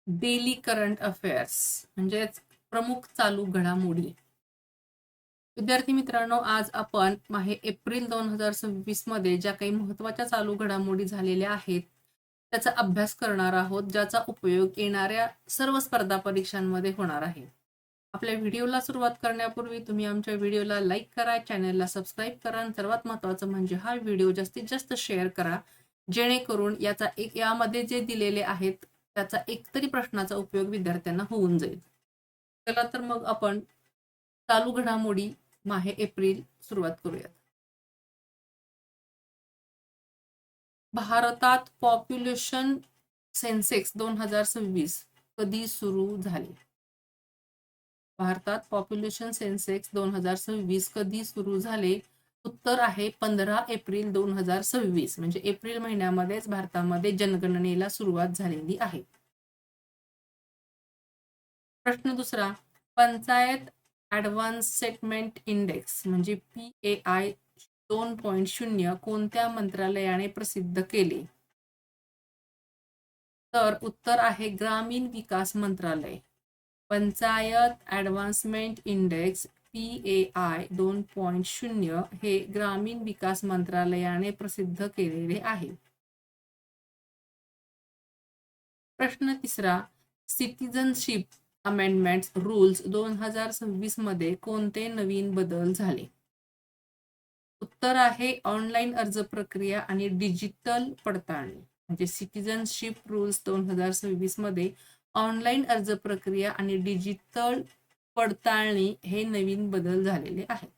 Daily current affairs म्हणजेच प्रमुख चालू घडामोडी. विद्यार्थी मित्रांनो, आज आपण एप्रिल 2026 मध्ये ज्या काही महत्त्वाच्या चालू घडामोडी झालेल्या आहेत, त्याचा अभ्यास करणार आहोत, ज्याचा उपयोग येणाऱ्या सर्व स्पर्धा परीक्षांमध्ये होणार आहे. आपल्या व्हिडिओला सुरुवात करण्यापूर्वी तुम्ही आमच्या व्हिडिओला लाईक करा, चॅनलला सबस्क्राईब करा आणि सर्वात महत्त्वाचं म्हणजे हा व्हिडिओ जास्तीत जास्त शेअर करा, जेणेकरून यामध्ये जे दिलेले आहेत त्याचा एकतरी प्रश्नाचा उपयोग विद्यार्थ्यांना होऊन जाईल. चला तर मग आपण चालू घडामोडी एप्रिल सुरुवात करूयात. भारतात पॉप्युलेशन सेन्सेक्स 2026 कधी सुरू झाले? भारतात पॉप्युलेशन सेन्सेक्स 2026 कधी सुरू झाले? उत्तर आहे 15 एप्रिल 2026. म्हणजे एप्रिल महिन्यामध्येच भारतामध्ये जनगणनेला सुरुवात झालेली आहे. प्रश्न दुसरा, पंचायत ॲडव्हान्स सेटलमेंट इंडेक्स म्हणजे PAI 2.0 कोणत्या मंत्रालयाने प्रसिद्ध केले? तर उत्तर आहे ग्रामीण विकास मंत्रालय. पंचायत ॲडव्हान्समेंट इंडेक्स PAI 2.0 हे ग्रामीण विकास मंत्रालयाने प्रसिद्ध केलेले आहे. प्रश्न तिसरा, सिटिझनशिप अमेंडमेंट्स रूल्स 2026 मध्ये कोणते नवीन बदल झाले? उत्तर आहे ऑनलाईन अर्ज प्रक्रिया आणि डिजिटल पडताळणी. म्हणजे सिटिझनशिप रूल्स 2026 मध्ये ऑनलाईन अर्ज प्रक्रिया आणि डिजिटल पडताळणी हे नवीन बदल झालेले आहेत.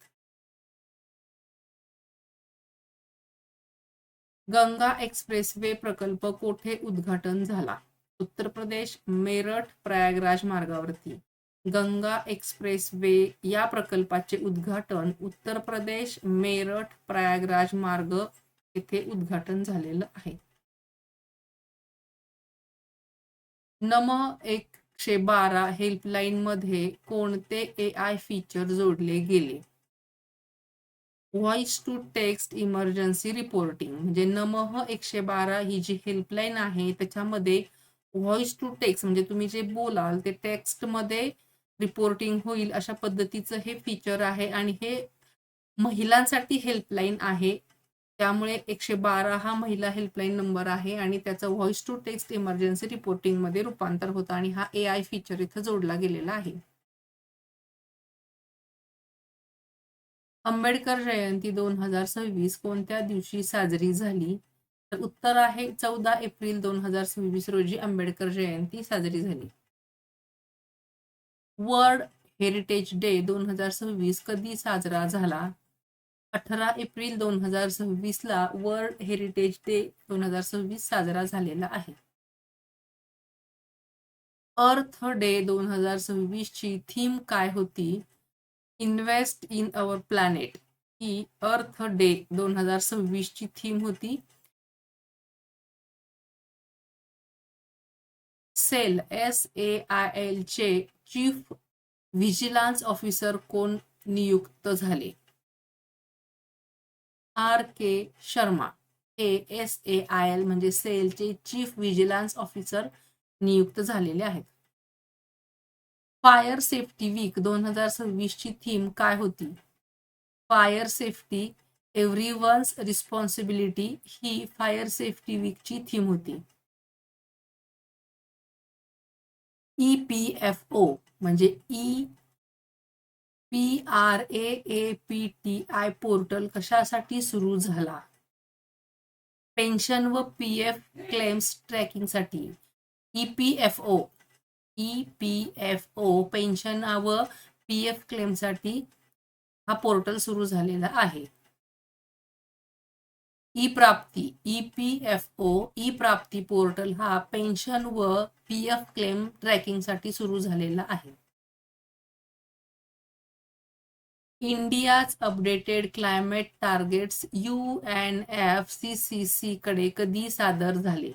गंगा एक्सप्रेसवे प्रकल्प कोठे उद्घाटन झाला? उत्तर प्रदेश, मेरठ प्रयागराज मार्गावरती. गंगा एक्सप्रेसवे या प्रकल्पाचे उद्घाटन उत्तर प्रदेश, मेरठ प्रयागराज मार्ग येथे उद्घाटन झालेलं आहे. नम 112 हेल्पलाईन मध्ये कोणते AI फीचर जोडले गेले? Voice to text emergency reporting. म्हणजे नमः 112 ही जी हेल्पलाईन आहे त्याच्यामध्ये व्हॉइस टू टेक्स्ट म्हणजे तुम्ही जे बोलाल ते टेक्स्टमध्ये रिपोर्टिंग होईल अशा पद्धतीचं हे फीचर आहे आणि हे महिलांसाठी हेल्पलाईन आहे. त्यामुळे 112 हा महिला हेल्पलाईन नंबर आहे आणि त्याचं व्हॉइस टू टेक्स्ट इमर्जन्सी रिपोर्टिंगमध्ये रूपांतर होतं आणि हा AI फीचर इथं जोडला गेलेला आहे. आंबेडकर जयंती 2026 कोणत्या दिवशी साजरी झाली? तर उत्तर आहे 14 एप्रिल 2026 रोजी आंबेडकर जयंती साजरी झाली. वर्ल्ड हेरिटेज डे 2026 कधी साजरा झाला? 18 एप्रिल 2026 ला वर्ल्ड हेरिटेज डे 2026 साजरा झालेला आहे. अर्थ डे 2026 ची थीम काय होती? इन्व्हेस्ट इन अवर प्लॅनेट ही अर्थ डे 2026 ची थीम होती. SAIL चे चीफ व्हिजिलन्स ऑफिसर कोण नियुक्त झाले? RK शर्मा हे SAIL म्हणजे सेलचे चीफ व्हिजिलन्स ऑफिसर नियुक्त झालेले आहेत. फायर सेफ्टी वीक 2026 ची थीम काय होती? फायर सेफ्टी एव्हरीवन्स रिस्पॉन्सिबिलिटी ही फायर सेफ्टी वीकची थीम होती. EPFO म्हणजे PRAAPTI पोर्टल कशासाठी सुरू झाला? पेन्शन व PF क्लेम्स ट्रॅकिंगसाठी. EPFO पेन्शन व PF क्लेमसाठी हा पोर्टल सुरू झालेला आहे. EPFO प्राप्ती पोर्टल हा पेन्शन व PF क्लेम ट्रॅकिंगसाठी सुरू झालेला आहे. India's updated climate targets UNFCCC कडे कधी सादर झाले?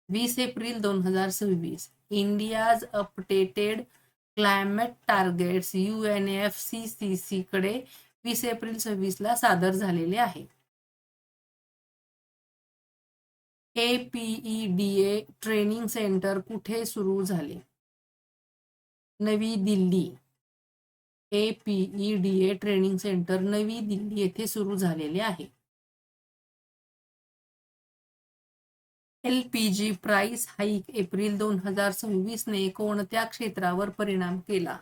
20 April 2026. India's updated climate targets UNFCCC कडे 20 एप्रिल 26 ला सादर झालेले आहे. APEDA ट्रेनिंग सेंटर कुठे सुरू झाले? नवी दिल्ली. APEDA ट्रेनिंग सेंटर नवी दिल्ली येथे सुरू झालेले आहे. LPG प्राइस हाईक एप्रिल 2026 ने कोणत्या क्षेत्रावर परिणाम केला?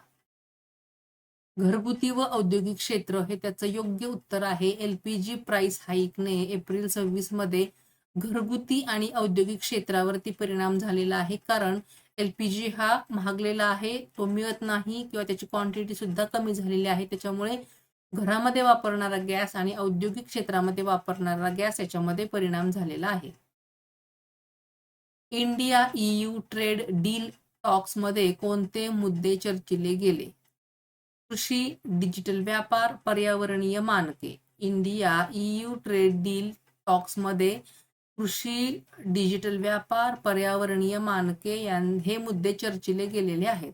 घरगुती व औद्योगिक क्षेत्र हे त्याचं योग्य उत्तर आहे. LPG प्राइस हाईकने एप्रिल 26 मध्ये घरगुती आणि औद्योगिक क्षेत्रावरती परिणाम झालेला आहे. कारण LPG हा महागलेला आहे, तो मिळत नाही किंवा त्याची क्वांटिटी सुद्धा कमी झालेली आहे. त्याच्यामुळे घरामध्ये वापरणारा गॅस आणि औद्योगिक क्षेत्रामध्ये वापरणारा गॅस याच्यामध्ये परिणाम झालेला आहे. इंडिया EU ट्रेड डील टॉक्समध्ये कोणते मुद्दे चर्चिले गेले? कृषी, डिजिटल व्यापार, पर्यावरणीय मानके. इंडिया EU ट्रेड डील टॉक्समध्ये कृषी, डिजिटल व्यापार, पर्यावरणीय मानके हे मुद्दे चर्चिले गेलेले आहेत.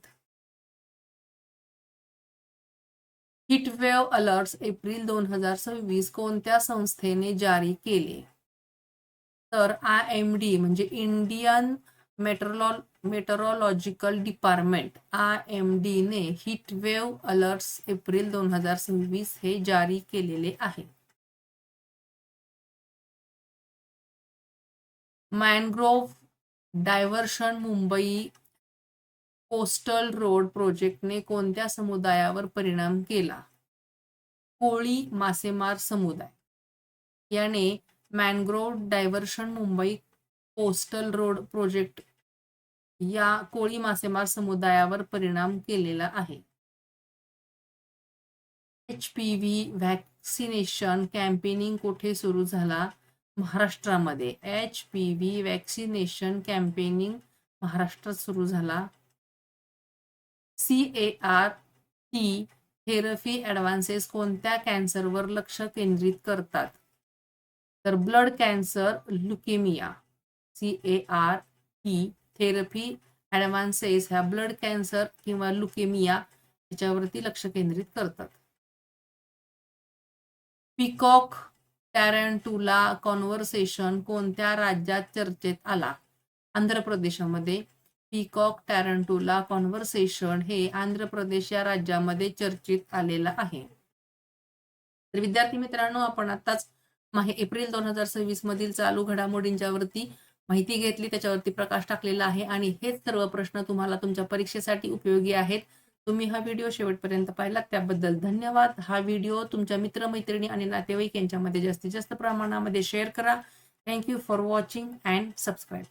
हीटवेव्ह अलर्ट्स एप्रिल 2026 कोणत्या संस्थेने जारी केले? तर IMD म्हणजे इंडियन मेट्रोलॉजिकल डिपार्टमेंट IMD ने हीटवेव्ह अलर्ट्स एप्रिल 2026 हे जारी केलेले आहे. Mangrove diversion Mumbai coastal road प्रोजेक्टने कोणत्या समुदायावर परिणाम केला? कोळी मासेमार समुदाय. याने mangrove diversion Mumbai coastal road project या कोळी मासेमार समुदायावर परिणाम केलेला आहे. HPV व्हॅक्सिनेशन कॅम्पेनिंग कुठे सुरू झाला? महाराष्ट्रामध्ये. HPV व्हॅक्सिनेशन कॅम्पेनिंग महाराष्ट्रात सुरू झाला. CAR-T थेरपी ॲडव्हान्सेस कोणत्या कॅन्सरवर लक्ष केंद्रित करतात? तर blood cancer, leukaemia. CAR-T therapy advances ह्या ब्लड कॅन्सर किंवा ल्युकेमिया याच्यावरती लक्ष केंद्रित करतात. पीकॉक टॅरंटुला कॉन्व्हर्सेशन कोणत्या राज्यात चर्चेत आला? आंध्र प्रदेशामध्ये. पीकॉक टॅरंटुला कॉन्व्हर्सेशन हे आंध्र प्रदेश या राज्यामध्ये चर्चेत आलेलं आहे. तर विद्यार्थी मित्रांनो, आपण आताच एप्रिल 2026 मधील चालू घडामोडींच्या वरती माहिती घेतली, त्याच्यावरती प्रकाश टाकलेला आहे आणि हेच सर्व प्रश्न तुम्हाला तुमच्या परीक्षेसाठी उपयोगी आहेत. तुम्ही हा व्हिडिओ शेवटपर्यंत पाहिलात त्याबद्दल धन्यवाद. हा व्हिडिओ तुमच्या मित्रमैत्रिणी आणि नातेवाईक यांच्यामध्ये जास्तीत जास्त प्रमाणामध्ये शेअर करा. Thank you for watching and subscribe.